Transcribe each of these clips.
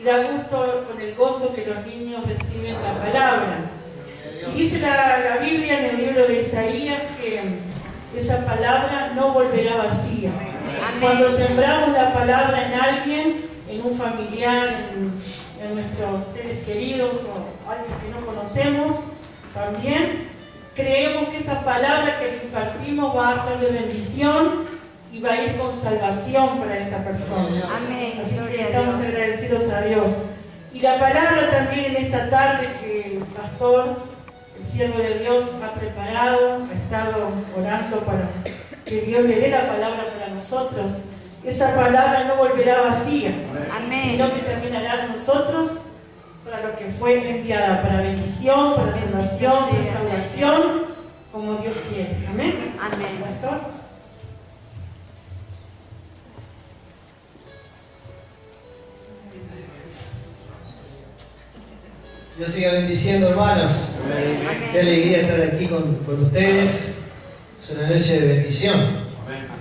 y da gusto con el gozo que los niños reciben la palabra. Y dice la Biblia en el libro de Isaías que esa palabra no volverá vacía. Cuando sembramos la palabra en alguien, en un familiar, en nuestros seres queridos o alguien que no conocemos, también creemos que esa palabra que le impartimos va a ser de bendición y va a ir con salvación para esa persona. Amén. Así que estamos agradecidos a Dios. Y la palabra también en esta tarde que el pastor, el siervo de Dios, ha preparado, ha estado orando para que Dios le dé la palabra para nosotros. Esa palabra no volverá vacía, Amén, sino que también hará a nosotros para lo que fue enviada, para bendición, para salvación, restauración, como Dios quiere. Amén. amén. Pastor. Dios siga bendiciendo, hermanos. Amén. Qué alegría estar aquí con ustedes. Es una noche de bendición.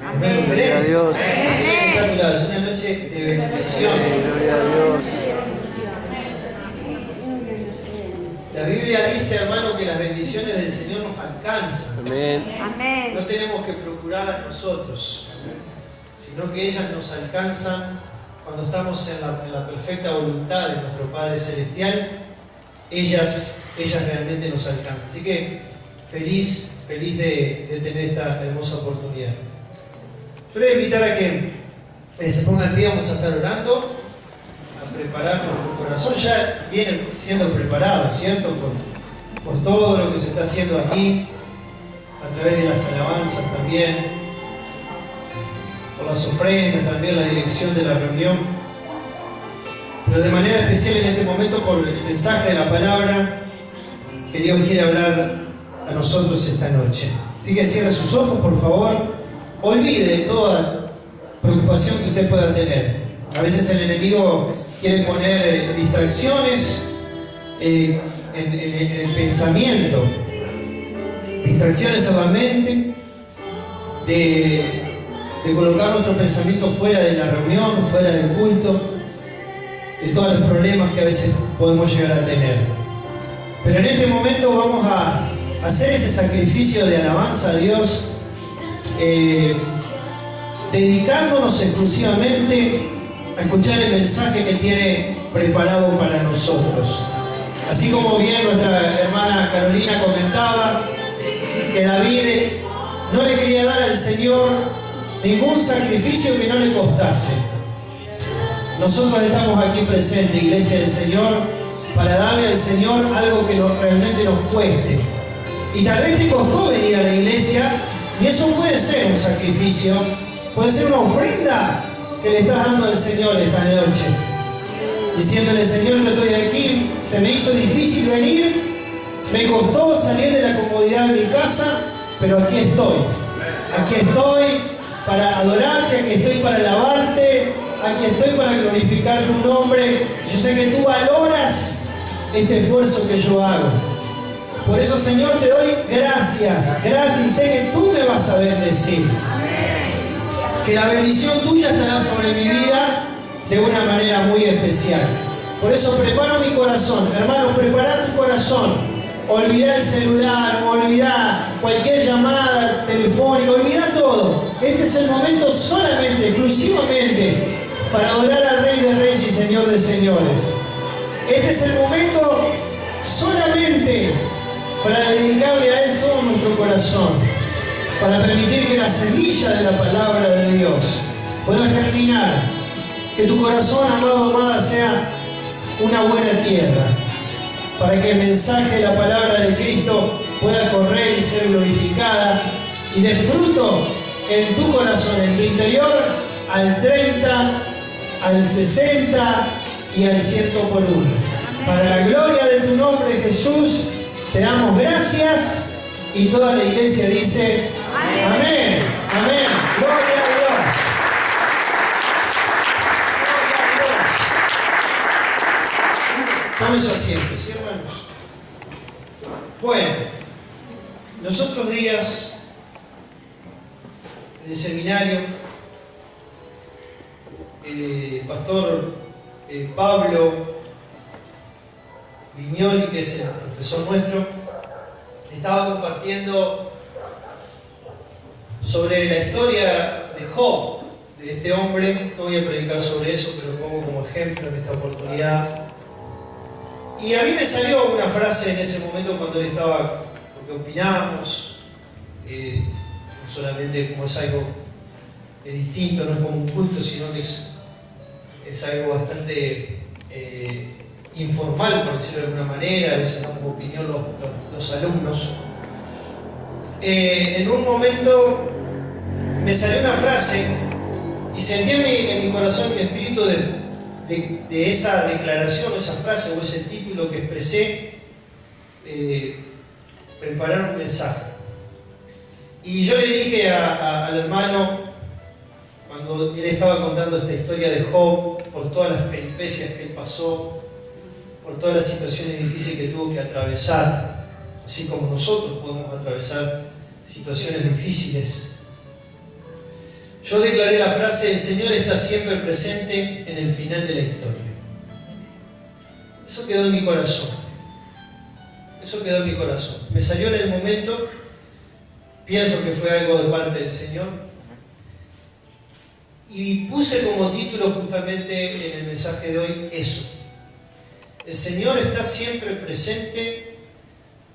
Amén. Gloria a Dios. Así que está a tu lado, es una noche de bendición. Gloria a Dios. La Biblia dice, hermano, que las bendiciones del Señor nos alcanzan. Amén. Amén. No tenemos que procurarlas nosotros, sino que ellas nos alcanzan cuando estamos en la perfecta voluntad de nuestro Padre Celestial. Ellas realmente nos alcanzan. Así que feliz de tener esta hermosa oportunidad. Yo les voy a invitar a que se pongan en pie, vamos a estar orando, a preparar nuestro corazón. Ya viene siendo preparado, ¿cierto? Por todo lo que se está haciendo aquí, a través de las alabanzas también, por las ofrendas, también la dirección de la reunión. Pero de manera especial en este momento por el mensaje de la palabra que Dios quiere hablar a nosotros esta noche. Así que cierre sus ojos, por favor. Olvide toda preocupación que usted pueda tener. A veces el enemigo quiere poner distracciones en el pensamiento, distracciones en la mente, de colocar nuestro pensamiento fuera de la reunión, fuera del culto, de todos los problemas que a veces podemos llegar a tener. Pero en este momento vamos a hacer ese sacrificio de alabanza a Dios, dedicándonos exclusivamente a escuchar el mensaje que tiene preparado para nosotros. Así como bien nuestra hermana Carolina comentaba, que David no le quería dar al Señor ningún sacrificio que no le costase. Nosotros estamos aquí presentes, Iglesia del Señor, para darle al Señor algo que realmente nos cueste. Y tal vez te costó venir a la iglesia, y eso puede ser un sacrificio, puede ser una ofrenda que le estás dando al Señor esta noche. Diciéndole, Señor, yo estoy aquí, se me hizo difícil venir, me costó salir de la comodidad de mi casa, pero aquí estoy. Aquí estoy para adorarte, aquí estoy para alabarte, aquí estoy para glorificar tu nombre. Yo sé que tú valoras este esfuerzo que yo hago. Por eso, Señor, te doy gracias y sé que tú me vas a bendecir. Que la bendición tuya estará sobre mi vida de una manera muy especial. Por eso prepara mi corazón. Hermanos, prepara tu corazón. Olvida el celular, olvida cualquier llamada telefónica, olvida todo. Este es el momento solamente, exclusivamente, para adorar al Rey de Reyes y Señor de Señores. Este es el momento solamente para dedicarle a Él todo nuestro corazón, para permitir que la semilla de la palabra de Dios pueda germinar, que tu corazón, amado, amada, sea una buena tierra, para que el mensaje de la palabra de Cristo pueda correr y ser glorificada y dé fruto en tu corazón, en tu interior, al 30, al 60 y al 100 por uno. Para la gloria de tu nombre, Jesús, te damos gracias y toda la iglesia dice amén, amén, amén. Gloria a Dios. Tome su asiento, ¿sí, hermanos? Bueno, los otros días del seminario, el pastor Pablo Vignoli, que es el profesor nuestro, estaba compartiendo sobre la historia de Job, de este hombre. No voy a predicar sobre eso, pero lo pongo como ejemplo en esta oportunidad. Y a mí me salió una frase en ese momento cuando él estaba, porque opinamos, no solamente como es algo distinto, no es como un culto, sino que es algo bastante informal, por decirlo de alguna manera, a veces dan como opinión los alumnos. En un momento me salió una frase y sentí en mi corazón, en mi espíritu, de esa declaración, esa frase o ese título que expresé, preparar un mensaje. Y yo le dije al hermano, cuando él estaba contando esta historia de Job, por todas las peripecias que él pasó, por todas las situaciones difíciles que tuvo que atravesar, así como nosotros podemos atravesar situaciones difíciles, yo declaré la frase: el Señor está siempre presente en el final de la historia. Eso quedó en mi corazón. Eso quedó en mi corazón. Me salió en el momento, pienso que fue algo de parte del Señor, y puse como título justamente en el mensaje de hoy eso: el Señor está siempre presente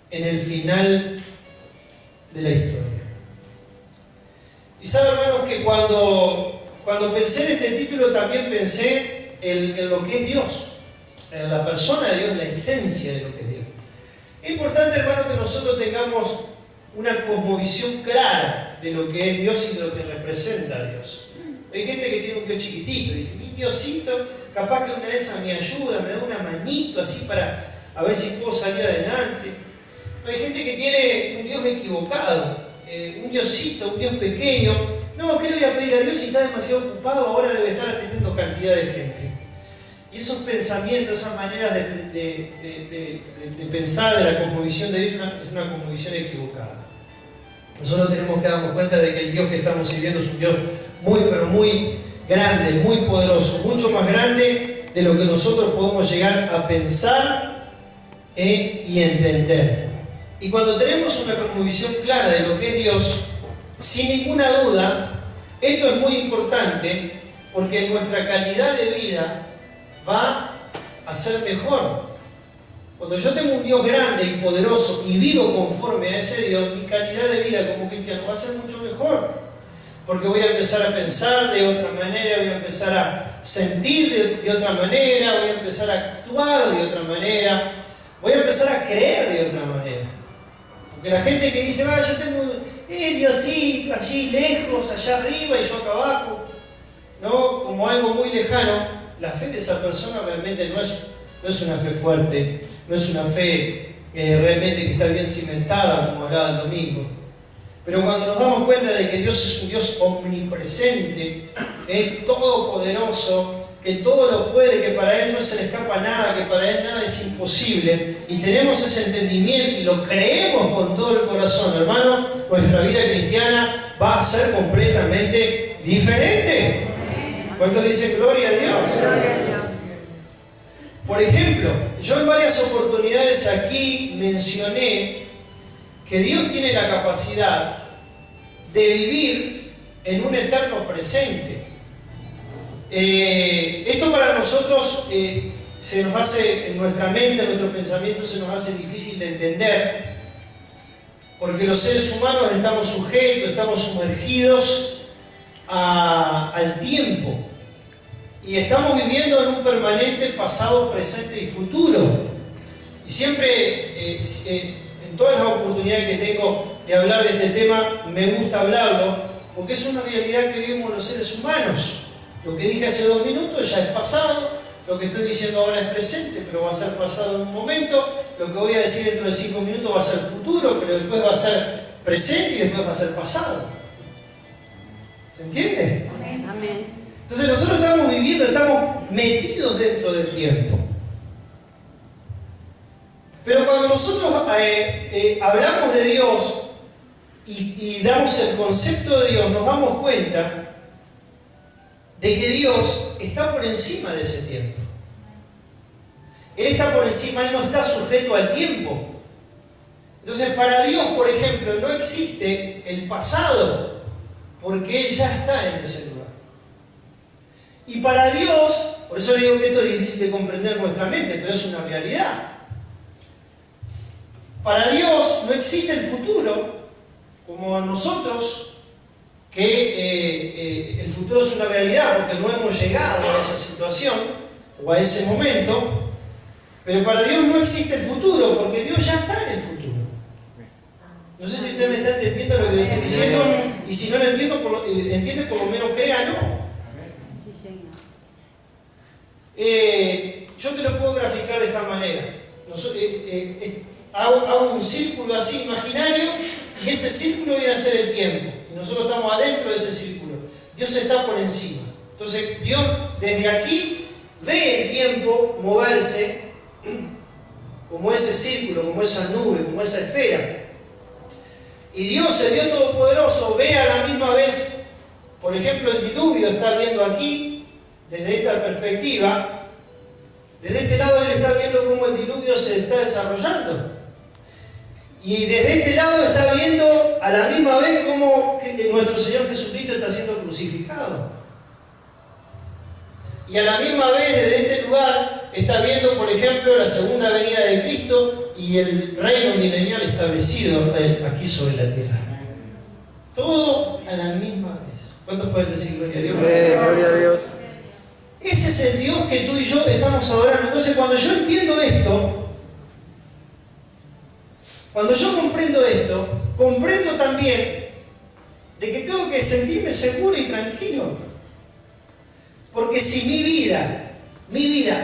en el final de la historia. Y saben, hermanos, que cuando pensé en este título también pensé en lo que es Dios, en la persona de Dios, la esencia de lo que es Dios. Es importante, hermanos, que nosotros tengamos una cosmovisión clara de lo que es Dios y de lo que representa a Dios. Hay gente que tiene un Dios chiquitito y dice: mi Diosito, capaz que una de esas me ayuda, me da una manito así para a ver si puedo salir adelante. Hay gente que tiene un Dios equivocado, un Diosito, un Dios pequeño. No, ¿qué le voy a pedir a Dios si está demasiado ocupado? Ahora debe estar atendiendo cantidad de gente. Y esos pensamientos, esas maneras de pensar de la cosmovisión de Dios es una cosmovisión equivocada. Nosotros tenemos que darnos cuenta de que el Dios que estamos sirviendo es un Dios muy, pero muy grande, muy poderoso, mucho más grande de lo que nosotros podemos llegar a pensar y entender. Y cuando tenemos una cosmovisión clara de lo que es Dios, sin ninguna duda, esto es muy importante porque nuestra calidad de vida va a ser mejor. Cuando yo tengo un Dios grande y poderoso y vivo conforme a ese Dios, mi calidad de vida como cristiano va a ser mucho mejor. Porque voy a empezar a pensar de otra manera, voy a empezar a sentir de otra manera, voy a empezar a actuar de otra manera, voy a empezar a creer de otra manera. Porque la gente que dice: yo tengo Diosito allí lejos, allá arriba y yo acá abajo, ¿no? Como algo muy lejano, la fe de esa persona realmente no es una fe fuerte, no es una fe realmente que está bien cimentada, como hablaba el domingo. Pero cuando nos damos cuenta de que Dios es un Dios omnipresente, todopoderoso, que todo lo puede, que para Él no se le escapa nada, que para Él nada es imposible, y tenemos ese entendimiento y lo creemos con todo el corazón, hermano, nuestra vida cristiana va a ser completamente diferente. ¿Cuántos dicen gloria a Dios? Por ejemplo, yo en varias oportunidades aquí mencioné que Dios tiene la capacidad de vivir en un eterno presente. Esto para nosotros se nos hace, en nuestra mente, en nuestro pensamiento, se nos hace difícil de entender, porque los seres humanos estamos sujetos, estamos sumergidos al tiempo, y estamos viviendo en un permanente pasado, presente y futuro. Y siempre, en todas las oportunidades que tengo de hablar de este tema, me gusta hablarlo, porque es una realidad que vivimos los seres humanos. Lo que dije hace 2 minutos ya es pasado, lo que estoy diciendo ahora es presente, pero va a ser pasado en un momento, lo que voy a decir dentro de 5 minutos va a ser futuro, pero después va a ser presente y después va a ser pasado. ¿Se entiende? Amén. Entonces nosotros estamos viviendo, estamos metidos dentro del tiempo. Pero cuando nosotros hablamos de Dios y damos el concepto de Dios, nos damos cuenta de que Dios está por encima de ese tiempo. Él está por encima, Él no está sujeto al tiempo. Entonces, para Dios, por ejemplo, no existe el pasado, porque Él ya está en ese lugar. Y para Dios, por eso le digo que esto es difícil de comprender en nuestra mente, pero es una realidad. Para Dios no existe el futuro, como nosotros, que el futuro es una realidad, porque no hemos llegado a esa situación, o a ese momento, pero para Dios no existe el futuro, porque Dios ya está en el futuro. No sé si usted me está entendiendo lo que le estoy diciendo, y si no lo entiende, por lo menos créalo. Yo te lo puedo graficar de esta manera. Hago un círculo así imaginario, y ese círculo viene a ser el tiempo. Y nosotros estamos adentro de ese círculo. Dios está por encima. Entonces, Dios desde aquí ve el tiempo moverse como ese círculo, como esa nube, como esa esfera. Y Dios, el Dios Todopoderoso, ve a la misma vez, por ejemplo, el diluvio está viendo aquí, desde esta perspectiva. Desde este lado Él está viendo cómo el diluvio se está desarrollando. Y desde este lado está viendo a la misma vez cómo nuestro Señor Jesucristo está siendo crucificado. Y a la misma vez desde este lugar está viendo, por ejemplo, la segunda venida de Cristo y el reino milenial establecido aquí sobre la tierra. Todo a la misma vez. ¿Cuántos pueden decir gloria a Dios? Gloria a Dios. Ese es el Dios que tú y yo estamos adorando. Entonces, cuando yo entiendo esto, cuando yo comprendo esto, comprendo también de que tengo que sentirme seguro y tranquilo. Porque si mi vida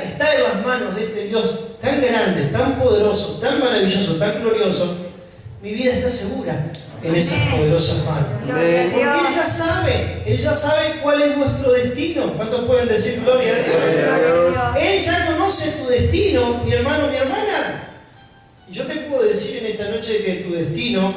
está en las manos de este Dios tan grande, tan poderoso, tan maravilloso, tan glorioso, mi vida está segura en esas poderosas manos. Porque Él ya sabe cuál es nuestro destino. ¿Cuántos pueden decir gloria a Dios? Él ya conoce tu destino, mi hermano, mi hermana. Y yo te puedo decir en esta noche que tu destino,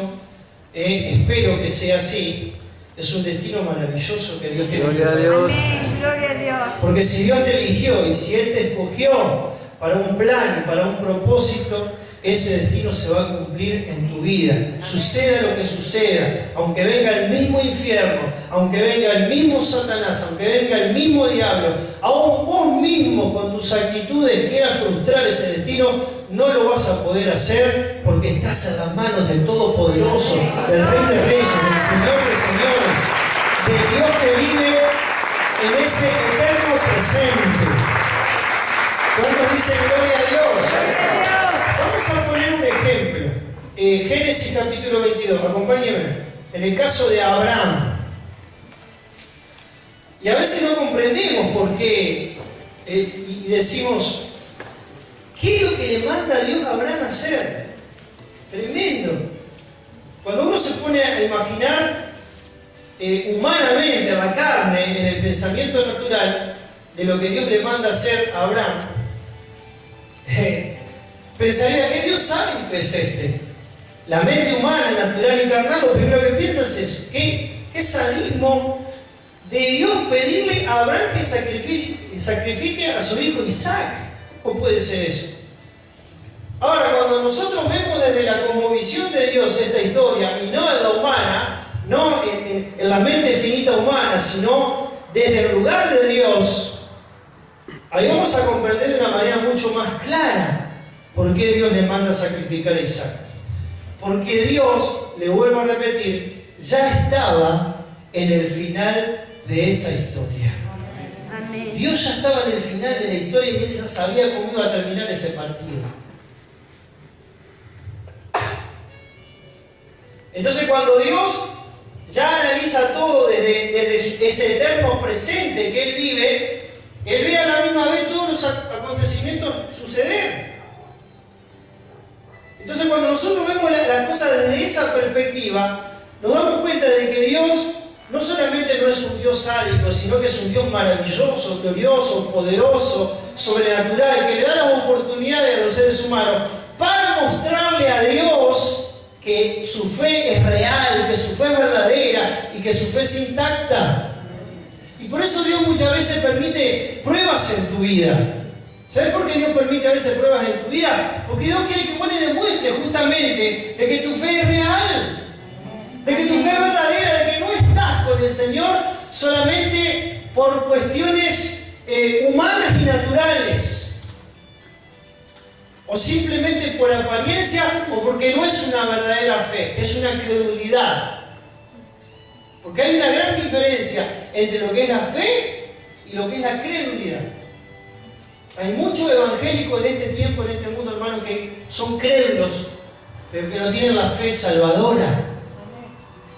espero que sea así, es un destino maravilloso que Dios tiene. Gloria a Dios. Amén, gloria a Dios. Porque si Dios te eligió y si Él te escogió para un plan y para un propósito, ese destino se va a cumplir en tu vida. Suceda lo que suceda, aunque venga el mismo infierno, aunque venga el mismo Satanás, aunque venga el mismo diablo, aún vos mismo con tus actitudes quieras frustrar ese destino, no lo vas a poder hacer porque estás en las manos del Todopoderoso, del Rey de Reyes, del Señor de Señores, del Dios que vive en ese eterno presente. ¿Cuántos dicen gloria a Dios? Vamos a poner un ejemplo. Génesis capítulo 22, acompáñenme. En el caso de Abraham. Y a veces no comprendemos por qué y decimos, ¿qué es lo que le manda a Dios a Abraham a hacer? Tremendo. Cuando uno se pone a imaginar humanamente, a la carne, en el pensamiento natural, de lo que Dios le manda a hacer a Abraham, pensaría que Dios sabe qué es este. La mente humana, natural y carnal, lo primero que piensa es eso. ¿Qué sadismo de Dios pedirle a Abraham que sacrifique a su hijo Isaac? ¿Cómo puede ser eso? Ahora, cuando nosotros vemos desde la cosmovisión de Dios esta historia, y no en la humana, no en la mente finita humana, sino desde el lugar de Dios, ahí vamos a comprender de una manera mucho más clara por qué Dios le manda a sacrificar a Isaac. Porque Dios, le vuelvo a repetir, ya estaba en el final de esa historia. Amén. Dios ya estaba en el final de la historia y Él ya sabía cómo iba a terminar ese partido. Entonces, cuando Dios ya analiza todo desde ese eterno presente que Él vive, Él ve a la misma vez todos los acontecimientos suceder. Entonces, cuando nosotros vemos la cosa desde esa perspectiva, nos damos cuenta de que Dios no solamente no es un Dios sádico, sino que es un Dios maravilloso, glorioso, poderoso, sobrenatural, que le da las oportunidades a los seres humanos para mostrarle a Dios que su fe es real, que su fe es verdadera y que su fe es intacta. Y por eso Dios muchas veces permite pruebas en tu vida. ¿Sabes por qué Dios permite a veces pruebas en tu vida? Porque Dios quiere que vos le demuestres justamente de que tu fe es real, de que tu fe es verdadera, de que no estás con el Señor solamente por cuestiones humanas y naturales, o simplemente por apariencia, o porque no es una verdadera fe, es una credulidad. Porque hay una gran diferencia entre lo que es la fe y lo que es la credulidad. Hay muchos evangélicos en este tiempo, en este mundo, hermano, que son crédulos, pero que no tienen la fe salvadora.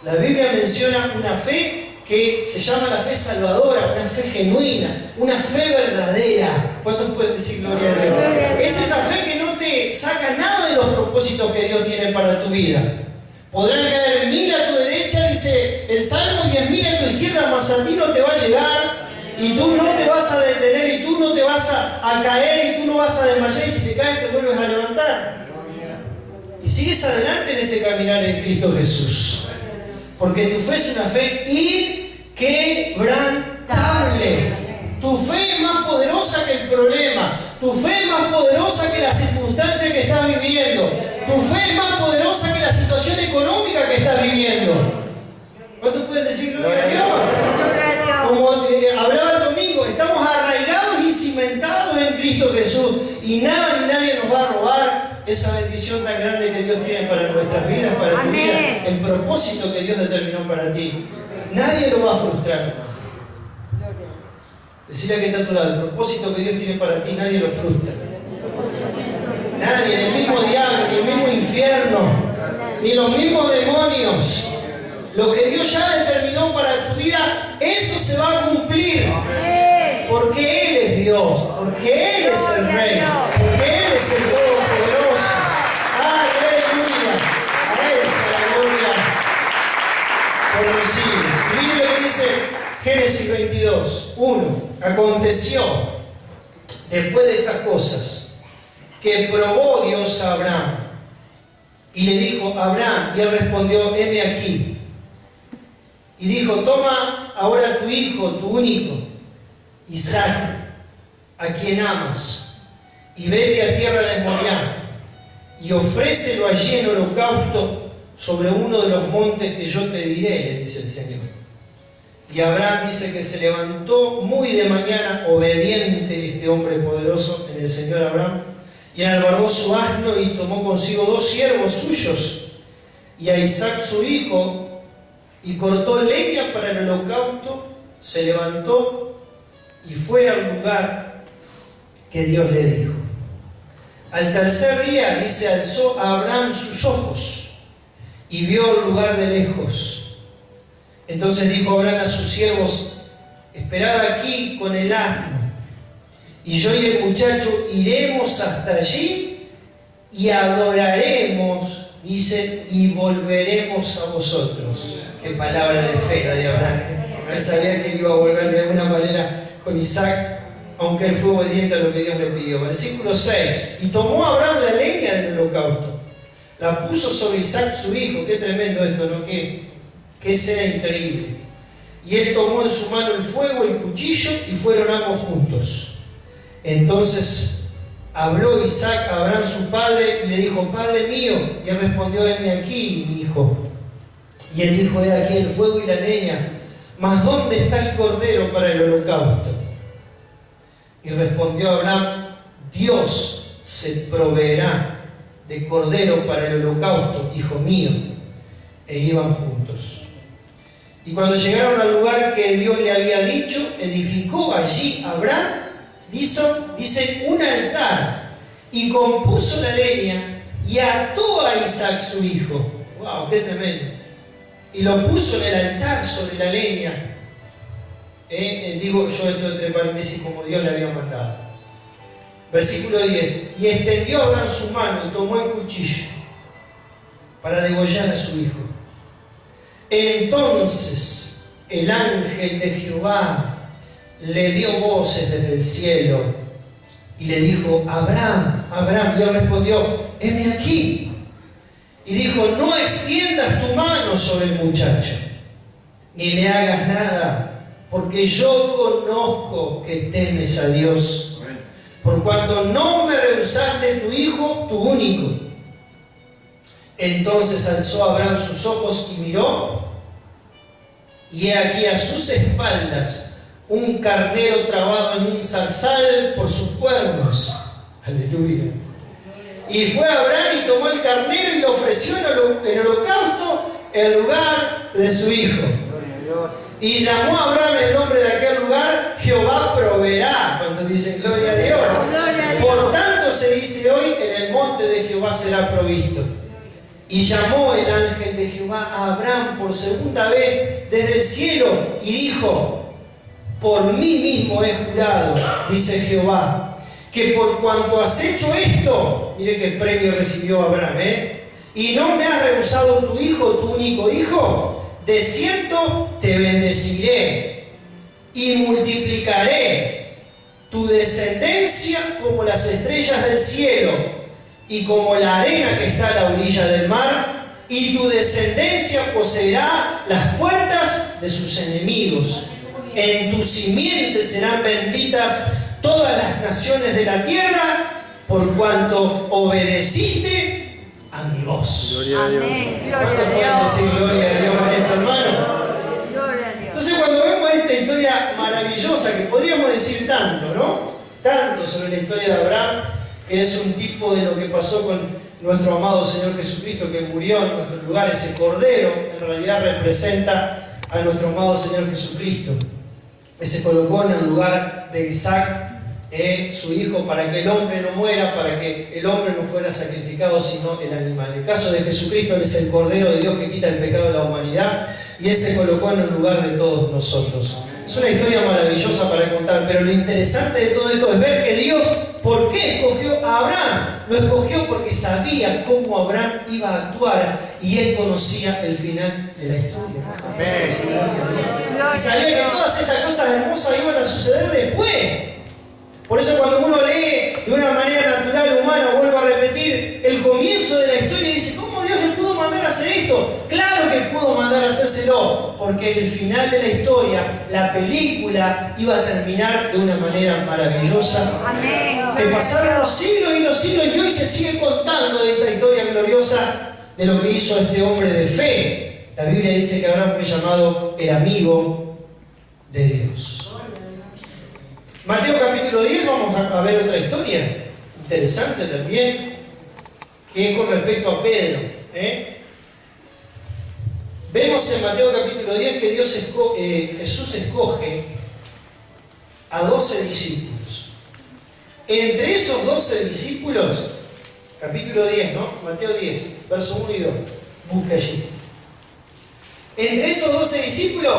La Biblia menciona una fe que se llama la fe salvadora, una fe genuina, una fe verdadera. ¿Cuántos pueden decir gloria a Dios? Es esa fe que no te saca nada de los propósitos que Dios tiene para tu vida. Podrán caer 1000 a tu derecha, dice el Salmo, 10.000 a tu izquierda, mas a ti no te va a llegar. Y tú no te vas a detener, y tú no te vas a caer, y tú no vas a desmayar, y si te caes te vuelves a levantar. Y sigues adelante en este caminar en Cristo Jesús. Porque tu fe es una fe inquebrantable. Tu fe es más poderosa que el problema. Tu fe es más poderosa que la circunstancia que estás viviendo. Tu fe es más poderosa que la situación económica que estás viviendo. ¿Cuántos pueden decir gloria a Dios? Como hablaba el domingo, estamos arraigados y cimentados en Cristo Jesús. Y nada ni nadie nos va a robar esa bendición tan grande que Dios tiene para nuestras vidas, para tu vida. El propósito que Dios determinó para ti. Nadie lo va a frustrar. Decirle a que está a tu lado, el propósito que Dios tiene para ti, nadie lo frustra. Nadie, ni el mismo diablo, ni el mismo infierno, ni los mismos demonios. Lo que Dios ya determinó para tu vida, eso se va a cumplir. Porque Él es Dios, porque Él es el Rey, porque Él es el Todopoderoso. ¡Aleluya! A Él sea la gloria por los siglos. Miren lo que dice Génesis 22, 1. Aconteció, después de estas cosas, que probó Dios a Abraham y le dijo: Abraham, y él respondió: heme aquí. Y dijo: toma ahora tu hijo, tu único, Isaac, a quien amas, y vete a tierra de Moriah, y ofrécelo allí en holocausto sobre uno de los montes que yo te diré, le dice el Señor. Y Abraham dice que se levantó muy de mañana, obediente este hombre poderoso en el Señor Abraham, y enalbardó su asno y tomó consigo 2 siervos suyos y a Isaac su hijo, y cortó leña para el holocausto, se levantó y fue al lugar que Dios le dijo. Al tercer día, dice, alzó a Abraham sus ojos y vio el lugar de lejos. Entonces dijo Abraham a sus siervos: esperad aquí con el asno, y yo y el muchacho iremos hasta allí y adoraremos, dice, y volveremos a vosotros. Qué palabra de fe la de Abraham. Él sabía que iba a volver de alguna manera con Isaac, aunque él fue obediente a lo que Dios le pidió. Versículo 6. Y tomó Abraham la leña del holocausto, la puso sobre Isaac su hijo. Qué tremendo esto, ¿no? Qué escena increíble. Y él tomó en su mano el fuego, el cuchillo, y fueron ambos juntos. Entonces habló Isaac a Abraham su padre y le dijo: Padre mío. Y él respondió: heme aquí, mi hijo. Y él dijo: he aquí el fuego y la leña, mas ¿dónde está el cordero para el holocausto? Y respondió Abraham: Dios se proveerá de cordero para el holocausto, hijo mío. E iban juntos. Y cuando llegaron al lugar que Dios le había dicho, edificó allí Abraham, dice, un altar, y compuso la leña, y ató a Isaac su hijo. ¡Wow! ¡Qué tremendo! Y lo puso en el altar sobre la leña. Digo yo esto entre paréntesis, como Dios le había mandado. Versículo 10. Y extendió Abraham su mano y tomó el cuchillo para degollar a su hijo. Entonces el ángel de Jehová le dio voces desde el cielo y le dijo: Abraham, Abraham. Y él respondió: heme aquí. Y dijo: no extiendas tu mano sobre el muchacho, ni le hagas nada, porque yo conozco que temes a Dios, por cuanto no me rehusaste tu hijo, tu único. Entonces alzó Abraham sus ojos y miró, y he aquí a sus espaldas un carnero trabado en un zarzal por sus cuernos. Aleluya. Y fue Abraham y tomó el carnero y lo ofreció en holocausto en lugar de su hijo. Y llamó a Abraham el nombre de aquel lugar, Jehová proveerá. Cuando dicen gloria a Dios. Gloria a Dios. Por tanto se dice hoy, en el monte de Jehová será provisto. Y llamó el ángel de Jehová a Abraham por segunda vez desde el cielo y dijo: por mí mismo he jurado, dice Jehová, que por cuanto has hecho esto, mire qué premio recibió Abraham, y no me has rehusado tu hijo, tu único hijo, de cierto te bendeciré y multiplicaré tu descendencia como las estrellas del cielo y como la arena que está a la orilla del mar, y tu descendencia poseerá las puertas de sus enemigos. En tu simiente serán benditas todas las naciones de la tierra, por cuanto obedeciste a mi voz. Amén. Gloria ¿Cuántos a pueden Dios. decir gloria a Dios a esto, hermano? Gloria a Dios. Entonces, cuando vemos esta historia maravillosa, que podríamos decir tanto, ¿no? Tanto sobre la historia de Abraham, que es un tipo de lo que pasó con nuestro amado Señor Jesucristo, que murió en nuestro lugar. Ese cordero en realidad representa a nuestro amado Señor Jesucristo, que se colocó en el lugar de Isaac, su hijo, para que el hombre no muera, para que el hombre no fuera sacrificado, sino el animal. En el caso de Jesucristo, Él es el Cordero de Dios que quita el pecado de la humanidad, y Él se colocó en el lugar de todos nosotros. Es una historia maravillosa para contar, pero lo interesante de todo esto es ver que Dios, ¿por qué escogió a Abraham? Lo escogió porque sabía cómo Abraham iba a actuar, y Él conocía el final de la historia. Y sabía que todas estas cosas hermosas iban a suceder después. Por eso cuando uno lee de una manera natural, humana, vuelvo a repetir, el comienzo de la historia, dice: ¿cómo Dios le pudo mandar a hacer esto? Claro que pudo mandar a hacérselo, porque el final de la historia, la película, iba a terminar de una manera maravillosa. Amén. Que pasaron los siglos y los siglos, y hoy se sigue contando de esta historia gloriosa de lo que hizo este hombre de fe. La Biblia dice que Abraham fue llamado el amigo de Dios. Mateo capítulo 10, vamos a ver otra historia interesante también, que es con respecto a Pedro. Vemos en Mateo capítulo 10 que Jesús escoge a 12 discípulos. Entre esos 12 discípulos, capítulo 10, ¿no? Mateo 10, verso 1 y 2, busca allí. Entre esos 12 discípulos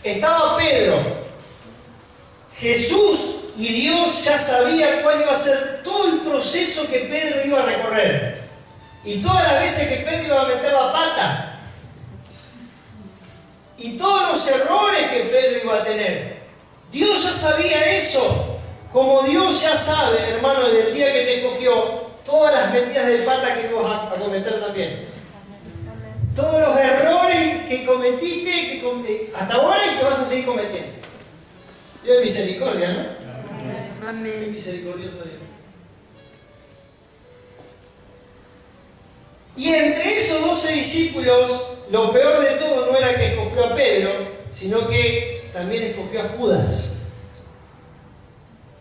estaba Pedro. Jesús y Dios ya sabía cuál iba a ser todo el proceso que Pedro iba a recorrer. Y todas las veces que Pedro iba a meter la pata. Y todos los errores que Pedro iba a tener. Dios ya sabía eso. Como Dios ya sabe, hermano, desde el día que te escogió, todas las metidas de pata que ibas a cometer también. Todos los errores que cometiste, hasta ahora, y que vas a seguir cometiendo. Dios es misericordia, ¿no? Amén. Qué misericordioso Dios. Y entre esos 12 discípulos, lo peor de todo no era que escogió a Pedro, sino que también escogió a Judas.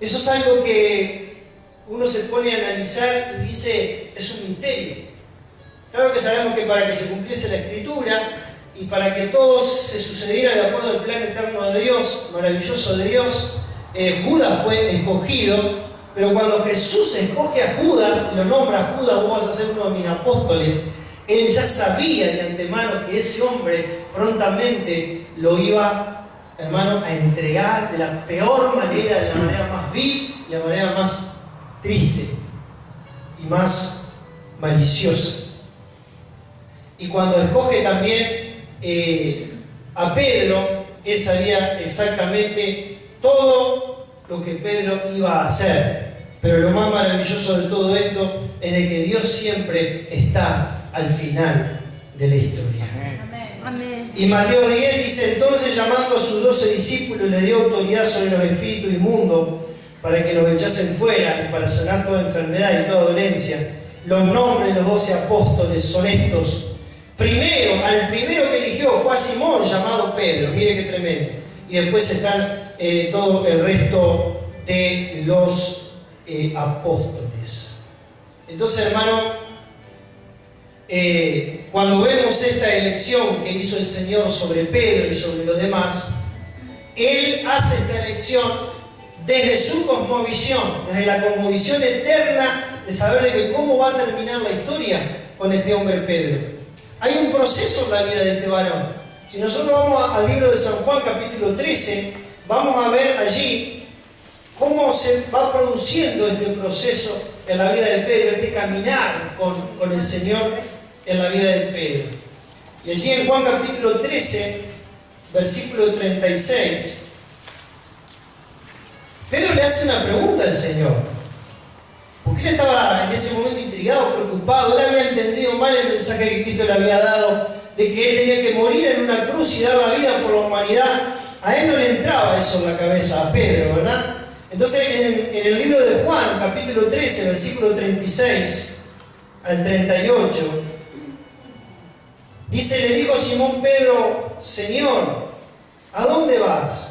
Eso es algo que uno se pone a analizar y dice: es un misterio. Claro que sabemos que para que se cumpliese la Escritura y para que todo se sucediera de acuerdo al plan eterno de Dios, maravilloso de Dios, Judas fue escogido. Pero cuando Jesús escoge a Judas y lo nombra a Judas: vos vas a ser uno de mis apóstoles, Él ya sabía de antemano que ese hombre prontamente lo iba, hermano, a entregar de la peor manera, de la manera más vil, de la manera más triste y más maliciosa. Y cuando escoge también a Pedro, él sabía exactamente todo lo que Pedro iba a hacer. Pero lo más maravilloso de todo esto es de que Dios siempre está al final de la historia. Amén. Y Mateo 10 dice: entonces, llamando a sus 12 discípulos, les dio autoridad sobre los espíritus inmundos para que los echasen fuera y para sanar toda enfermedad y toda dolencia. Los nombres de los 12 apóstoles son estos. Al primero que eligió fue a Simón, llamado Pedro. Mire qué tremendo. Y después están todo el resto de los apóstoles. Entonces, hermano, cuando vemos esta elección que hizo el Señor sobre Pedro y sobre los demás, Él hace esta elección desde su cosmovisión, desde la cosmovisión eterna de saber de que cómo va a terminar la historia con este hombre Pedro. Hay un proceso en la vida de este varón. Si nosotros vamos al libro de San Juan, capítulo 13, vamos a ver allí cómo se va produciendo este proceso en la vida de Pedro, este caminar con el Señor en la vida de Pedro. Y allí en Juan capítulo 13, versículo 36, Pedro le hace una pregunta al Señor. Porque él estaba en ese momento intrigado, preocupado. Él había entendido mal el mensaje que Cristo le había dado, de que él tenía que morir en una cruz y dar la vida por la humanidad. A él no le entraba eso en la cabeza, a Pedro, ¿verdad? Entonces, en el libro de Juan, capítulo 13, versículo 36 al 38, dice, le dijo Simón Pedro, Señor, ¿a dónde vas?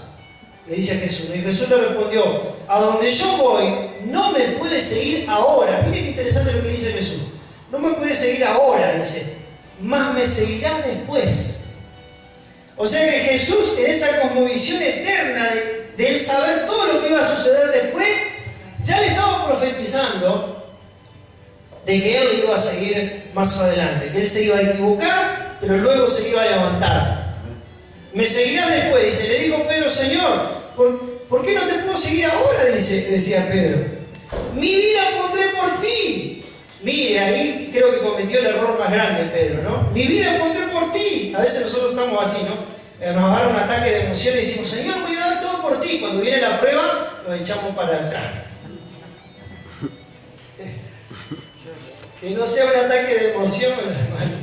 Le dice a Jesús. Y Jesús le respondió, a donde yo voy, no me puedes seguir ahora. Mire qué interesante lo que dice Jesús. No me puedes seguir ahora, dice, mas me seguirás después. O sea que Jesús, en esa cosmovisión eterna de él saber todo lo que iba a suceder después, ya le estaba profetizando de que él iba a seguir más adelante, que él se iba a equivocar, pero luego se iba a levantar. Me seguirás después, dice. Le dijo Pedro, Señor, ¿por qué no te puedo seguir ahora? Decía Pedro. Mi vida pondré por ti. Mire, ahí creo que cometió el error más grande Pedro, ¿no? Mi vida pondré por ti. A veces nosotros estamos así, ¿no? Nos agarra un ataque de emoción y decimos, Señor, voy a dar todo por ti. Cuando viene la prueba, nos echamos para atrás. Que no sea un ataque de emoción,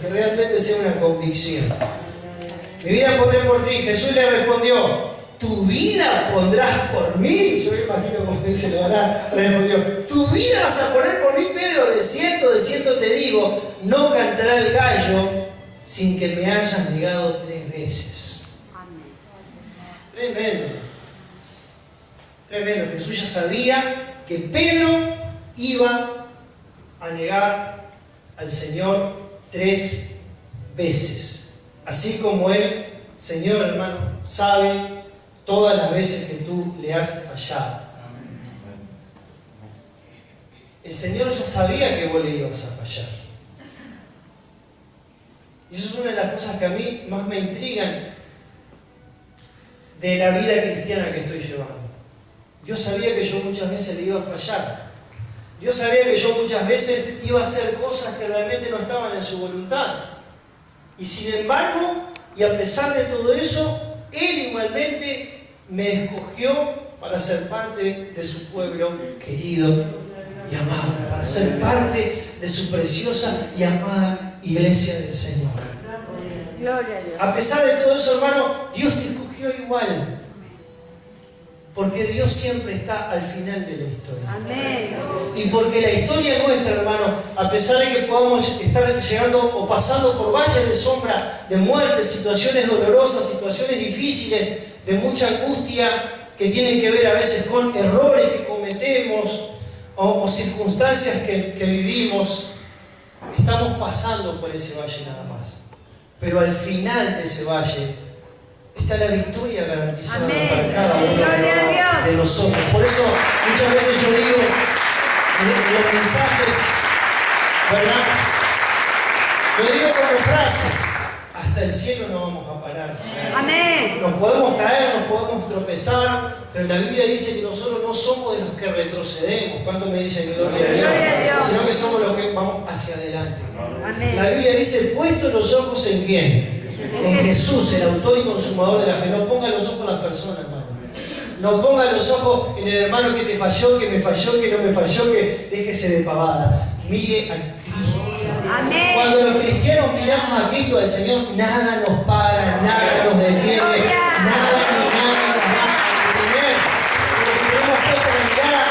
que realmente sea una convicción. Mi vida pondré por ti. Jesús le respondió, ¿tu vida pondrás por mí? Yo me imagino cómo se lo hará. Respondió, ¿tu vida vas a poner por mí, Pedro? De cierto te digo, no cantará el gallo sin que me hayas negado 3 veces. Tremendo. Tremendo. Jesús ya sabía que Pedro iba a negar al Señor 3 veces. Así como Él, Señor hermano, sabe todas las veces que tú le has fallado. El Señor ya sabía que vos le ibas a fallar. Y eso es una de las cosas que a mí más me intrigan de la vida cristiana que estoy llevando. Dios sabía que yo muchas veces le iba a fallar. Dios sabía que yo muchas veces iba a hacer cosas que realmente no estaban en su voluntad. Y sin embargo, y a pesar de todo eso, Él igualmente me escogió para ser parte de su pueblo querido y amado, para ser parte de su preciosa y amada iglesia del Señor. Gloria a Dios. A pesar de todo eso, hermano, Dios te escogió igual. Porque Dios siempre está al final de la historia. Amén. Y porque la historia nuestra, hermano, a pesar de que podamos estar llegando o pasando por valles de sombra, de muerte, situaciones dolorosas, situaciones difíciles, de mucha angustia, que tienen que ver a veces con errores que cometemos o circunstancias que vivimos, estamos pasando por ese valle nada más. Pero al final de ese valle está la victoria garantizada. Amén. Para cada uno Gloria a Dios. de nosotros. Por eso muchas veces yo digo en los mensajes, ¿verdad? Lo digo como frase, hasta el cielo no vamos a parar. Amén. Nos podemos caer, nos podemos tropezar, pero la Biblia dice que nosotros no somos de los que retrocedemos. ¿Cuánto me dicen gloria a Dios? Gloria a Dios. Sino que somos los que vamos hacia adelante. Amén. La Biblia dice, puesto los ojos en quién. En Jesús, el autor y consumador de la fe. No ponga los ojos en las personas, hermano. No ponga los ojos en el hermano que te falló, que me falló, que no me falló, que déjese de pavada. Mire a Cristo. Amén. Cuando los cristianos miramos a Cristo, al Señor, nada nos para, nada nos detiene, nada ni nadie nos va a detener. Porque si tenemos puesto la mirada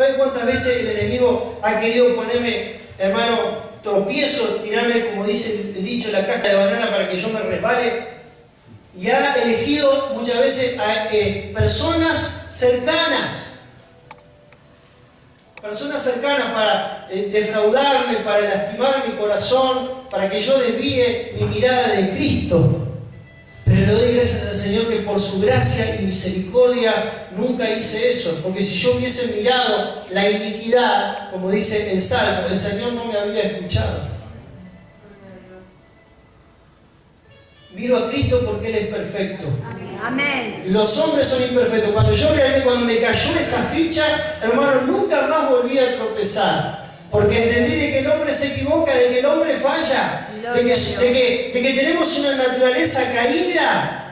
¿Sabes cuántas veces el enemigo ha querido ponerme, hermano, tropiezo, tirarme, como dice el dicho, la caja de banana para que yo me resbale? Y ha elegido muchas veces a personas cercanas para defraudarme, para lastimar mi corazón, para que yo desvíe mi mirada de Cristo. Pero le doy gracias al Señor que por su gracia y misericordia nunca hice eso, porque si yo hubiese mirado la iniquidad, como dice el Salmo, el Señor no me había escuchado. Miro a Cristo porque Él es perfecto. Amén. Los hombres son imperfectos. Cuando me cayó esa ficha, hermano, nunca más volví a tropezar. Porque entendí de que el hombre se equivoca, de que el hombre falla, de que tenemos una naturaleza caída.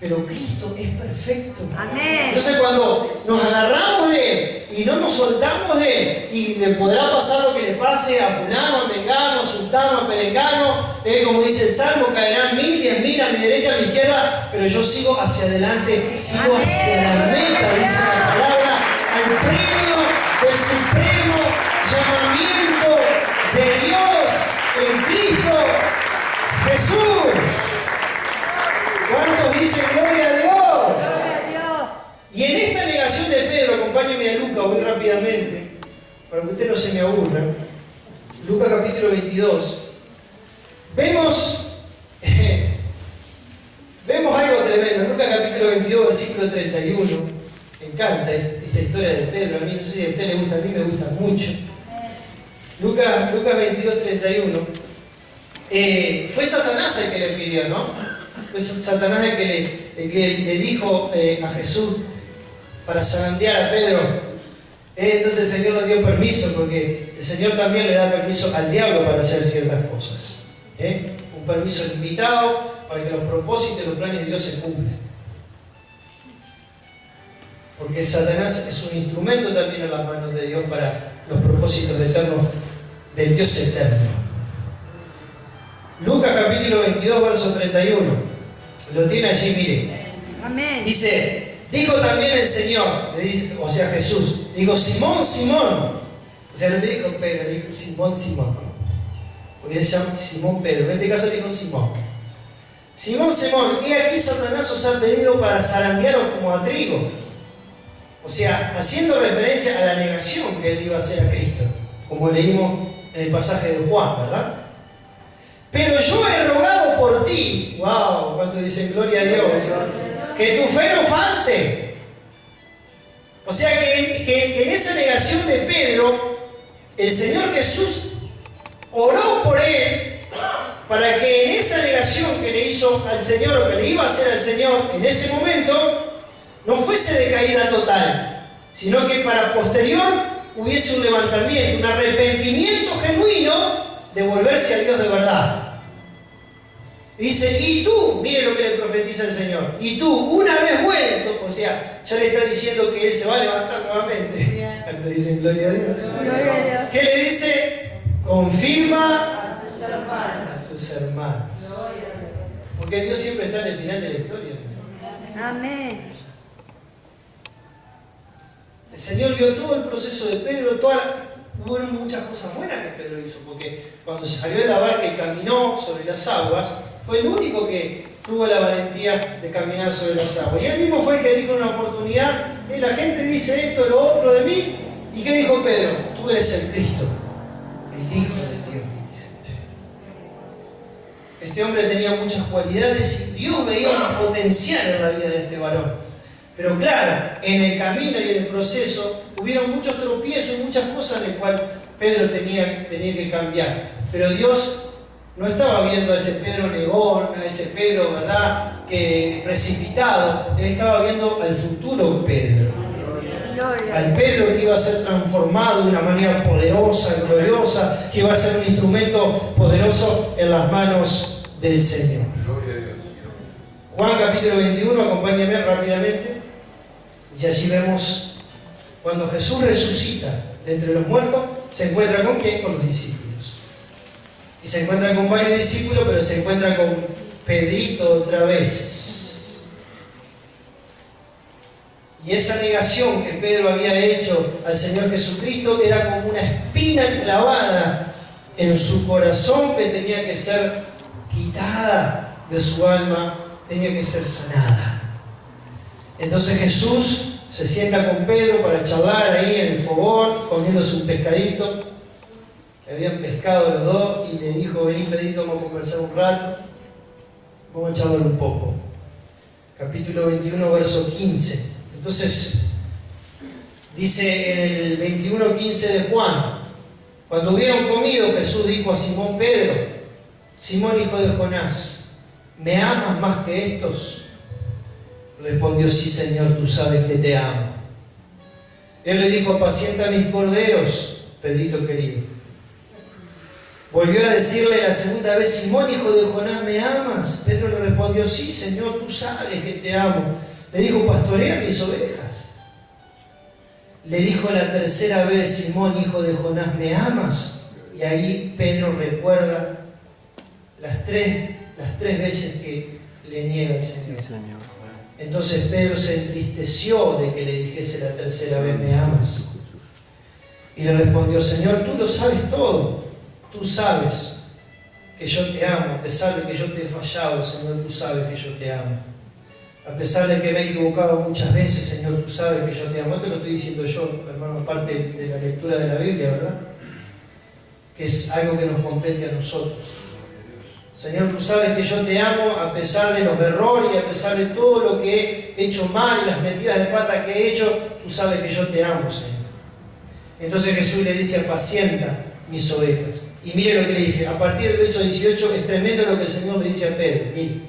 Pero Cristo es perfecto. Amén. Entonces cuando nos agarramos de Él y no nos soltamos de Él, y me podrá pasar lo que le pase a fulano, a mengano, a sultano, a perengano, como dice el Salmo, caerán 1000, 10.000 a mi derecha, a mi izquierda, pero yo sigo hacia adelante, sigo hacia la meta, dice la palabra, al premio del supremo llamamiento de Dios en Cristo Jesús. ¿Cuántos dicen gloria a Dios? Gloria a Dios. Y en esta negación de Pedro, acompáñenme a Lucas muy rápidamente, para que usted no se me aburra. Lucas capítulo 22. Vemos algo tremendo. Lucas capítulo 22, versículo 31. Me encanta esta historia de Pedro. A mí, no sé si a usted le gusta, a mí me gusta mucho. Lucas 22, 31. Fue Satanás el que le pidió, ¿no? Fue Satanás el que le dijo a Jesús para zarandear a Pedro. Entonces el Señor nos dio permiso, porque el Señor también le da permiso al diablo para hacer ciertas cosas. Un permiso limitado para que los propósitos y los planes de Dios se cumplan. Porque Satanás es un instrumento también en las manos de Dios para los propósitos eternos del Dios eterno. Lucas capítulo 22, verso 31. Lo tiene allí, mire. Amén. Dice, dijo también el Señor, le dice, o sea Jesús, dijo, Simón, Simón. O sea, no le dijo Pedro, le dijo Simón, Simón. Porque él se llama Simón Pedro, en este caso le dijo Simón. Simón, Simón, he aquí Satanás os ha pedido para zarandearos como a trigo. O sea, haciendo referencia a la negación que él iba a hacer a Cristo, como leímos en el pasaje de Juan, ¿verdad? Pero yo he rogado por ti, wow, cuánto dicen gloria a Dios, que tu fe no falte. O sea que en esa negación de Pedro, el Señor Jesús oró por él para que en esa negación que le hizo al Señor, o que le iba a hacer al Señor en ese momento, no fuese de caída total, sino que para posterior hubiese un levantamiento, un arrepentimiento genuino de volverse a Dios de verdad. Y dice, y tú, mire lo que le profetiza el Señor, y tú, una vez vuelto, o sea, ya le está diciendo que Él se va a levantar nuevamente. Antes dicen gloria a Dios. Gloria a Dios. ¿Qué le dice? Confirma a tus hermanos. Porque Dios siempre está en el final de la historia. Amén. El Señor vio todo el proceso de Pedro, hubo muchas cosas buenas que Pedro hizo, porque cuando se salió de la barca y caminó sobre las aguas, fue el único que tuvo la valentía de caminar sobre las aguas. Y él mismo fue el que dijo en una oportunidad, la gente dice esto, lo otro de mí. ¿Y qué dijo Pedro? Tú eres el Cristo, el Hijo de Dios. Este hombre tenía muchas cualidades y Dios veía un potencial en la vida de este varón. Pero claro, en el camino y en el proceso hubieron muchos tropiezos y muchas cosas en las cuales Pedro tenía que cambiar. Pero Dios no estaba viendo a ese Pedro negón, a ese Pedro, ¿verdad?, que precipitado. Él estaba viendo al futuro Pedro. Al Pedro que iba a ser transformado de una manera poderosa, gloriosa, que iba a ser un instrumento poderoso en las manos del Señor. Juan capítulo 21, acompáñenme rápidamente. Y allí vemos cuando Jesús resucita de entre los muertos, se encuentra con ¿quién? Con los discípulos. Y se encuentra con varios discípulos, pero se encuentra con Pedrito otra vez. Y esa negación que Pedro había hecho al Señor Jesucristo era como una espina clavada en su corazón que tenía que ser quitada de su alma, tenía que ser sanada. Entonces Jesús se sienta con Pedro para charlar ahí en el fogón, comiéndose un pescadito que habían pescado los dos, y le dijo: vení Pedrito, vamos a conversar un rato, vamos a charlar un poco. Capítulo 21, verso 15. Entonces, dice en el 21:15 de Juan: cuando hubieron comido, Jesús dijo a Simón Pedro: Simón, hijo de Jonás, ¿me amas más que estos? Respondió: sí, Señor, tú sabes que te amo. Él le dijo: apacienta mis corderos, Pedrito querido. Volvió a decirle la segunda vez: Simón, hijo de Jonás, ¿me amas? Pedro le respondió: sí, Señor, tú sabes que te amo. Le dijo: pastorea mis ovejas. Le dijo la tercera vez: Simón, hijo de Jonás, ¿me amas? Y ahí Pedro recuerda las tres veces que le niega al Señor. Entonces Pedro se entristeció de que le dijese la tercera vez: ¿me amas? Y le respondió: Señor, tú lo sabes todo. Tú sabes que yo te amo. A pesar de que yo te he fallado, Señor, tú sabes que yo te amo. A pesar de que me he equivocado muchas veces, Señor, tú sabes que yo te amo. No te lo estoy diciendo yo, hermano, parte de la lectura de la Biblia, ¿verdad? Que es algo que nos compete a nosotros. Señor, tú sabes que yo te amo a pesar de los errores y a pesar de todo lo que he hecho mal y las metidas de pata que he hecho, tú sabes que yo te amo, Señor. Entonces Jesús le dice: apacienta mis ovejas. Y mire lo que le dice, a partir del verso 18, es tremendo lo que el Señor le dice a Pedro. Mire: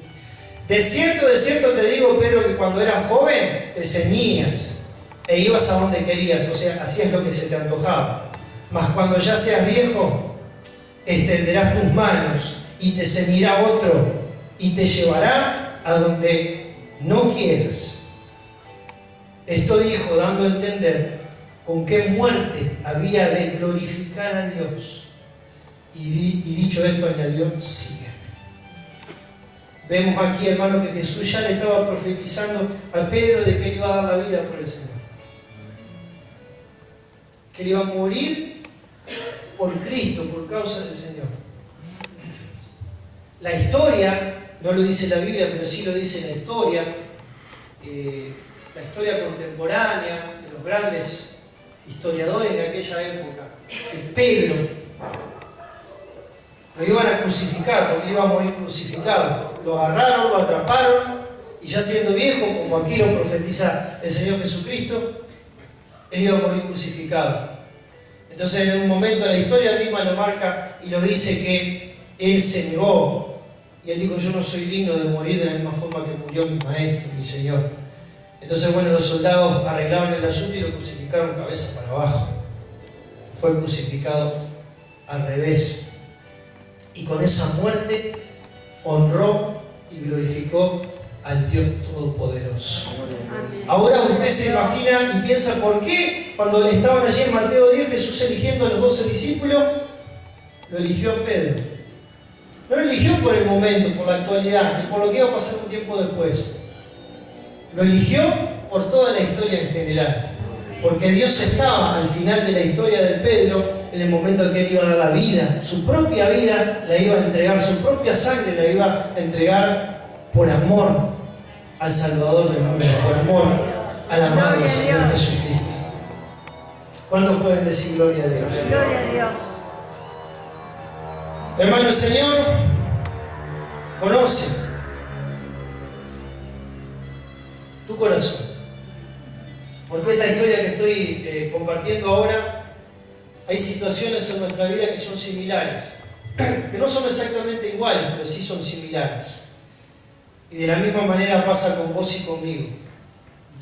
de cierto te digo, Pedro, que cuando eras joven te ceñías e ibas a donde querías, o sea, hacías lo que se te antojaba. Mas cuando ya seas viejo, extenderás tus manos y te ceñirá otro y te llevará a donde no quieras. Esto dijo, dando a entender con qué muerte había de glorificar a Dios. Y dicho esto, añadió: sígueme. Vemos aquí, hermano, que Jesús ya le estaba profetizando a Pedro de que él iba a dar la vida por el Señor. Que él iba a morir por Cristo, por causa del Señor. La historia, no lo dice la Biblia, pero sí lo dice la historia contemporánea de los grandes historiadores de aquella época, que Pedro lo iban a crucificar, porque iba a morir crucificado. Lo agarraron, lo atraparon, y ya siendo viejo, como aquí lo profetiza el Señor Jesucristo, él iba a morir crucificado. Entonces, en un momento de la historia misma lo marca y lo dice que él se negó, y él dijo: yo no soy digno de morir de la misma forma que murió mi maestro, mi Señor. Entonces, bueno, los soldados arreglaron el asunto y lo crucificaron cabeza para abajo. Fue crucificado al revés. Y con esa muerte honró y glorificó al Dios Todopoderoso. Amén. Ahora usted se imagina y piensa por qué cuando estaban allí en Mateo 10, Jesús eligiendo a los 12 discípulos, lo eligió a Pedro. No lo eligió por el momento, por la actualidad, ni por lo que iba a pasar un tiempo después. Lo eligió por toda la historia en general. Porque Dios estaba al final de la historia de Pedro, en el momento en que él iba a dar la vida, su propia vida la iba a entregar, su propia sangre la iba a entregar por amor al Salvador del mundo, por amor al amado Señor Jesucristo. ¿Cuántos pueden decir gloria a Dios? Gloria a Dios. Hermano, el Señor conoce tu corazón. Porque esta historia que estoy compartiendo ahora, hay situaciones en nuestra vida que son similares, que no son exactamente iguales, pero sí son similares. Y de la misma manera pasa con vos y conmigo.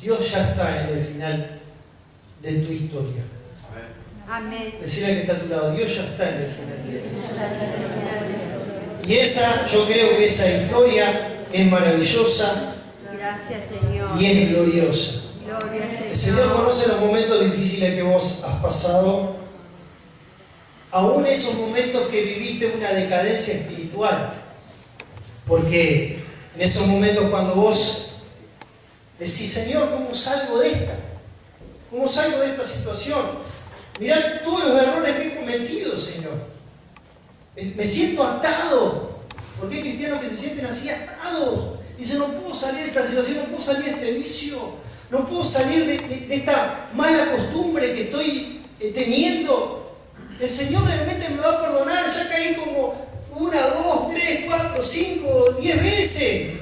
Dios ya está en el final de tu historia. Amén. Decirle que está a tu lado: Dios ya está en el final de tu historia. Y esa, yo creo que esa historia es maravillosa. Gracias, Señor. Y es gloriosa. Gloria al Señor. El Señor conoce los momentos difíciles que vos has pasado, aún esos momentos que viviste una decadencia espiritual, porque en esos momentos cuando vos Decir, Señor, ¿cómo salgo de esta? ¿Cómo salgo de esta situación? Mirá todos los errores que he cometido, Señor. Me siento atado. ¿Por qué hay cristianos que se sienten así atados? Dicen, no puedo salir de esta situación, no puedo salir de este vicio, no puedo salir de esta mala costumbre que estoy teniendo. El Señor realmente me va a perdonar. Ya caí como 1, 2, 3, 4, 5, 10 veces.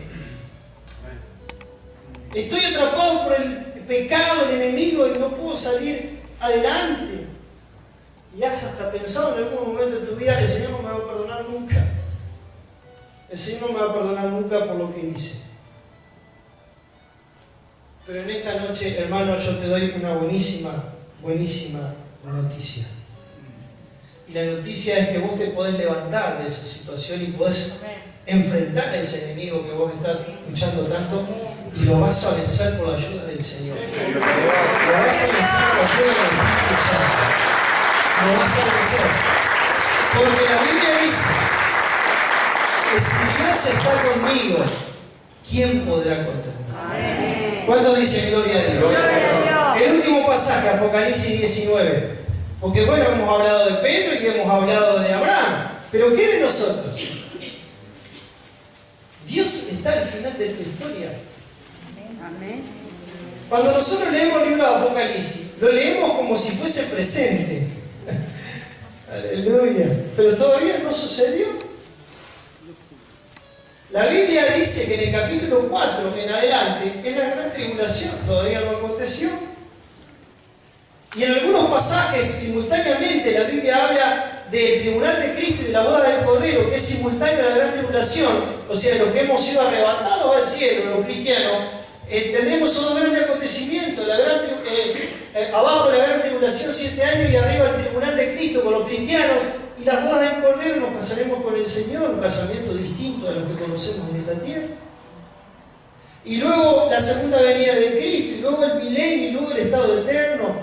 Estoy atrapado por el pecado, el enemigo, y no puedo salir adelante. Y has hasta pensado en algún momento de tu vida que el Señor no me va a perdonar nunca. El Señor no me va a perdonar nunca por lo que hice. Pero en esta noche, hermano, yo te doy una buenísima noticia. Y la noticia es que vos te podés levantar de esa situación y podés enfrentar a ese enemigo que vos estás luchando tanto, y lo vas a vencer por la ayuda del Señor. Lo vas a vencer por la ayuda del Espíritu Santo. Lo vas a vencer. Porque la Biblia dice que si Dios está conmigo, ¿quién podrá contra mí? ¿Cuánto dice gloria a Dios? Gloria a Dios. El último pasaje, Apocalipsis 19. Porque bueno, hemos hablado de Pedro y hemos hablado de Abraham. Pero ¿qué de nosotros? Dios está al final de esta historia. Amén. Cuando nosotros leemos el libro de Apocalipsis, lo leemos como si fuese presente. Aleluya. Pero todavía no sucedió. La Biblia dice que en el capítulo 4 en adelante es la gran tribulación, todavía no aconteció. Y en algunos pasajes simultáneamente la Biblia habla del tribunal de Cristo y de la boda del Cordero, que es simultáneo a la gran tribulación. O sea, los que hemos sido arrebatados al cielo, los cristianos, tendremos unos grandes acontecimientos. Abajo la gran tribulación 7 años y arriba el tribunal de Cristo con los cristianos. Y las bodas del Cordero nos casaremos con el Señor, un casamiento distinto a lo que conocemos en esta tierra. Y luego la segunda venida de Cristo, y luego el milenio, y luego el estado eterno,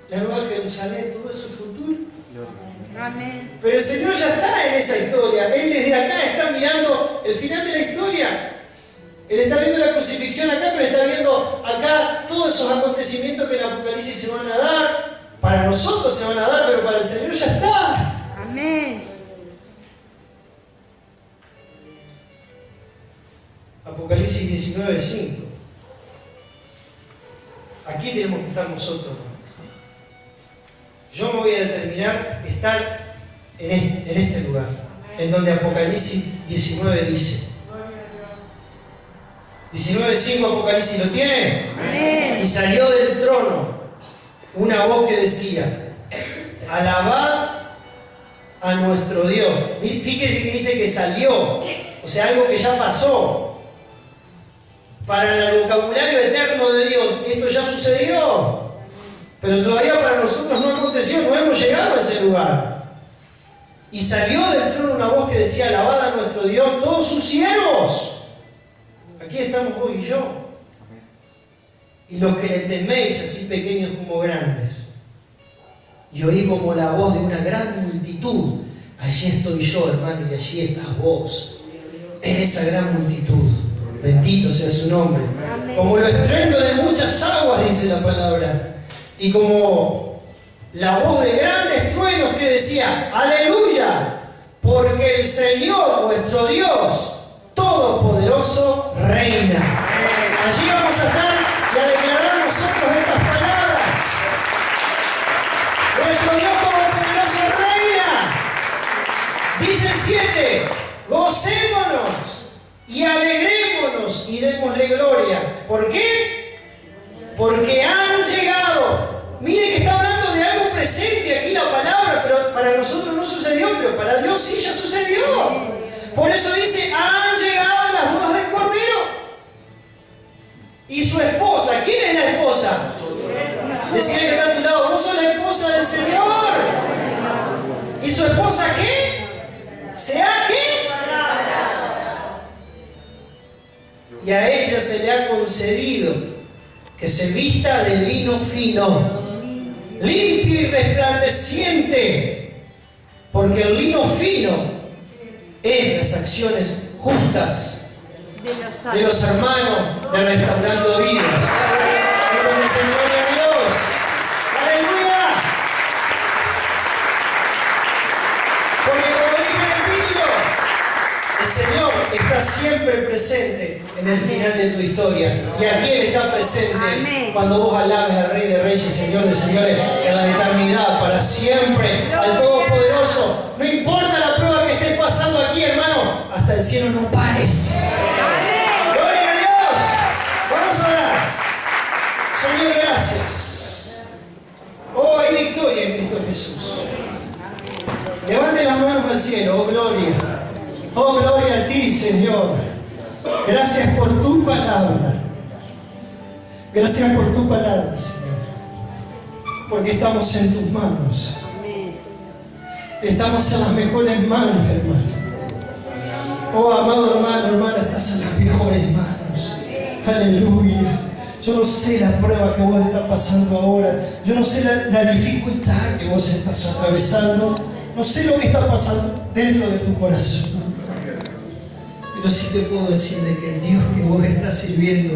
la nueva Jerusalén, todo eso es futuro. Amén. Pero el Señor ya está en esa historia. Él desde acá está mirando el final de la historia. Él está viendo la crucifixión acá, pero está viendo acá todos esos acontecimientos que en Apocalipsis se van a dar. Para nosotros se van a dar, pero para el Señor ya está. Amén. Apocalipsis 19:5. Aquí tenemos que estar nosotros. Yo me voy a determinar estar en este lugar, en donde Apocalipsis 19 dice. 19:5 Apocalipsis, ¿lo tiene? Amén. Y salió del trono una voz que decía: alabad a nuestro Dios. Fíjese que dice que salió, o sea, algo que ya pasó. Para el vocabulario eterno de Dios, esto ya sucedió, pero todavía para nosotros no aconteció, no hemos llegado a ese lugar. Y salió del trono una voz que decía: alabad a nuestro Dios, todos sus siervos. Aquí estamos vos y yo. Y los que le teméis, así pequeños como grandes. Y oí como la voz de una gran multitud. Allí estoy yo, hermano, y allí estás vos. En esa gran multitud. Bendito sea su nombre. Amén. Como lo estruendo de muchas aguas, dice la palabra. Y como la voz de grandes truenos que decía: aleluya, porque el Señor, vuestro Dios, Todopoderoso, reina. Allí vamos a estar y a declarar nosotros estas palabras. Nuestro Dios Todopoderoso reina. Dice el 7: gocémonos y alegrémonos y démosle gloria. ¿Por qué? Porque han llegado. Mire que está hablando de algo presente aquí la palabra, pero para nosotros no sucedió, pero para Dios sí ya sucedió. Por eso dice: han llegado las bodas del Cordero. Y su esposa, ¿quién es la esposa? Decía que está a tu lado: vos sos la esposa del Señor. ¿Y su esposa qué? ¿Se ha qué? Y a ella se le ha concedido que se vista de lino fino, limpio y resplandeciente, porque el lino fino es las acciones justas de los hermanos de Restaurando Vidas. Démosle gloria a Dios. ¡Aleluya! Porque como dije en el título, el Señor está siempre presente en el final de tu historia. Y aquí Él está presente cuando vos alabes al Rey de Reyes, Señor de Señores, en la eternidad, para siempre, al Todopoderoso. No importa la prueba que estés pasando aquí, hermano, hasta el cielo no pares. ¡Gloria a Dios! Vamos a orar. Señor, gracias. Oh, hay victoria en Cristo Jesús. Levante las manos al cielo, oh gloria. Oh, gloria a ti, Señor. Gracias por tu palabra. Gracias por tu palabra, Señor. Porque estamos en tus manos. Estamos en las mejores manos, hermano. Oh, amado hermano, hermana, estás en las mejores manos. Aleluya. Yo no sé la prueba que vos estás pasando ahora. Yo no sé la dificultad que vos estás atravesando. No sé lo que está pasando dentro de tu corazón. Pero sí te puedo decir de que el Dios que vos estás sirviendo,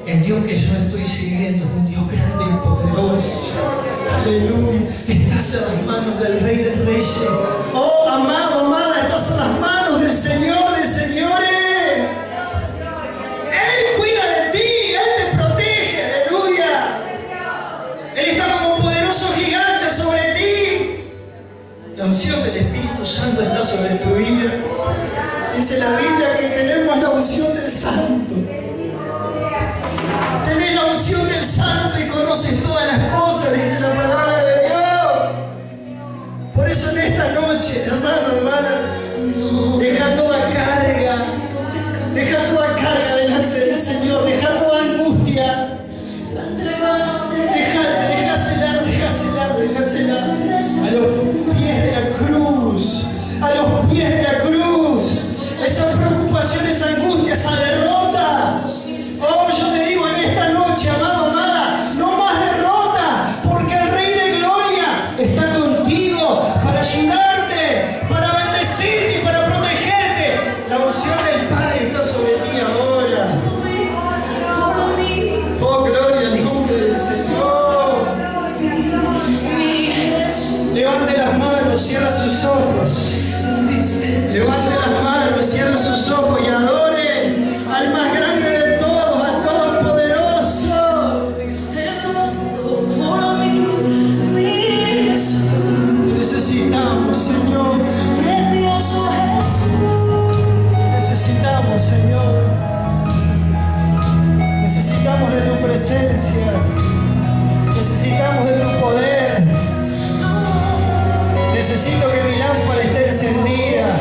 el Dios que yo estoy sirviendo, es un Dios grande y poderoso. Aleluya. Estás en las manos del Rey de Reyes. Oh, amado, amada, estás en las manos del Señor de Señores. Él cuida de ti, Él te protege. Aleluya. Él está como poderoso gigante sobre ti. La unción del Espíritu Santo está sobre tu vida. Dice la Biblia que tenemos la unción del Santo. Tenés la unción del Santo y conoces todas las cosas, dice la palabra de Dios. Por eso en esta noche, hermano, hermana, deja toda carga delante del Señor, deja toda angustia. Dejásela a los pies de la cruz, a los pies de la cruz. Esa preocupación, esa angustia, esa derrota. Oh, yo te digo en esta noche, amado, amada, no más derrota, porque el Rey de Gloria está contigo para ayudarte, para bendecirte y para protegerte. La unción del Padre está sobre ti ahora. Oh, gloria al nombre del Señor. Levante las manos, cierra sus ojos. Levante las manos, cierra sus ojos y adore al más grande de todos, al Todopoderoso. Necesitamos, Señor. Necesitamos, Señor. Necesitamos de tu presencia. Necesitamos de tu poder. Necesito que mi lámpara esté encendida.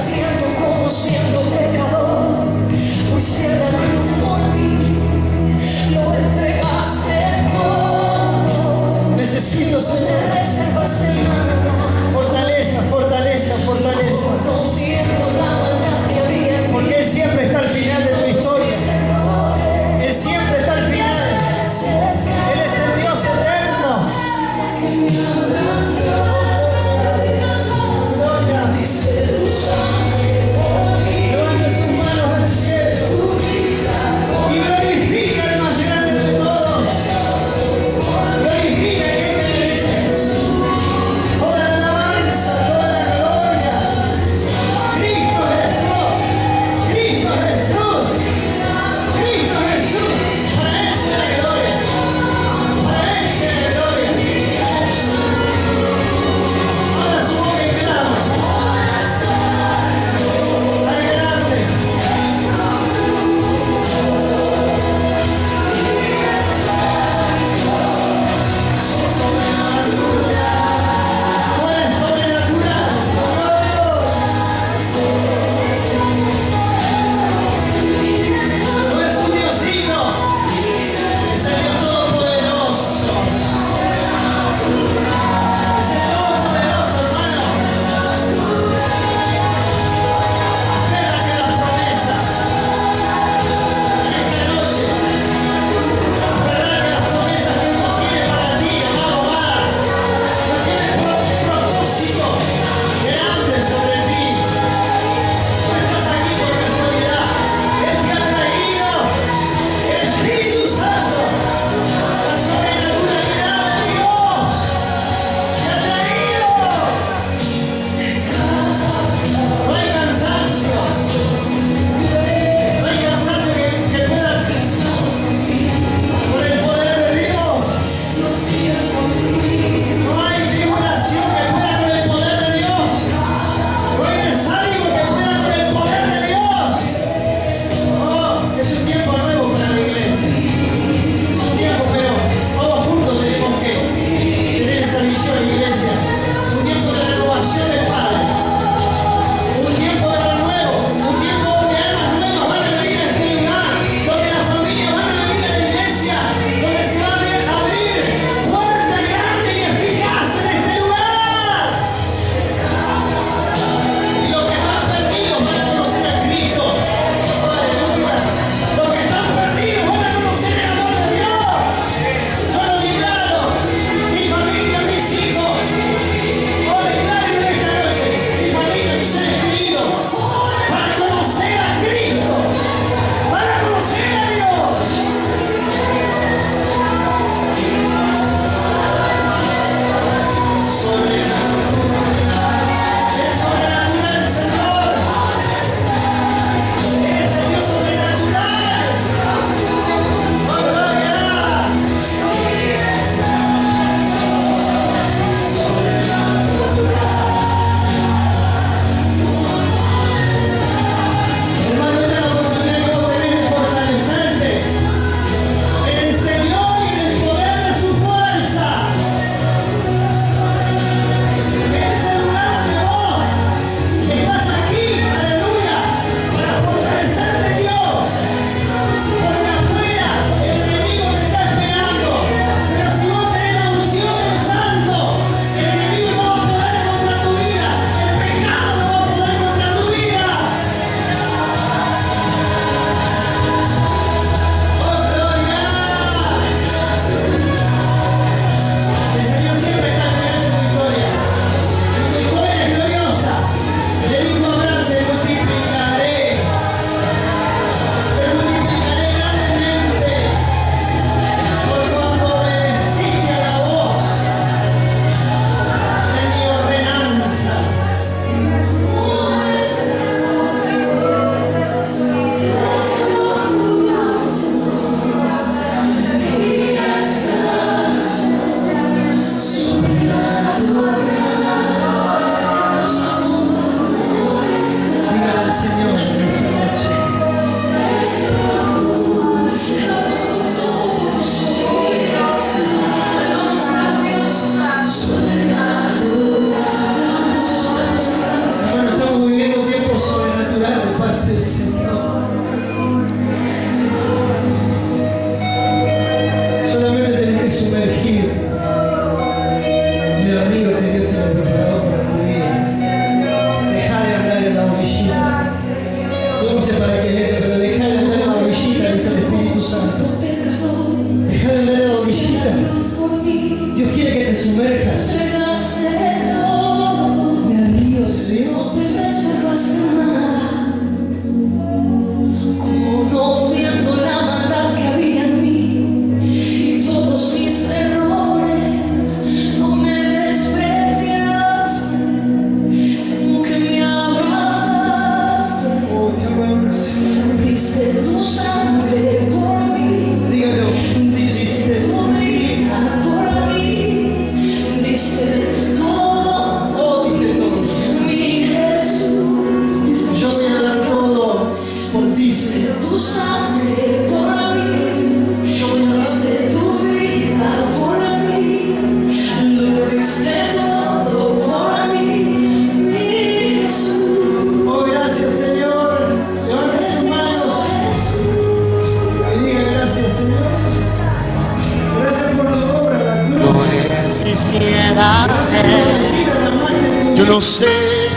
no sé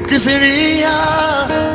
qué sería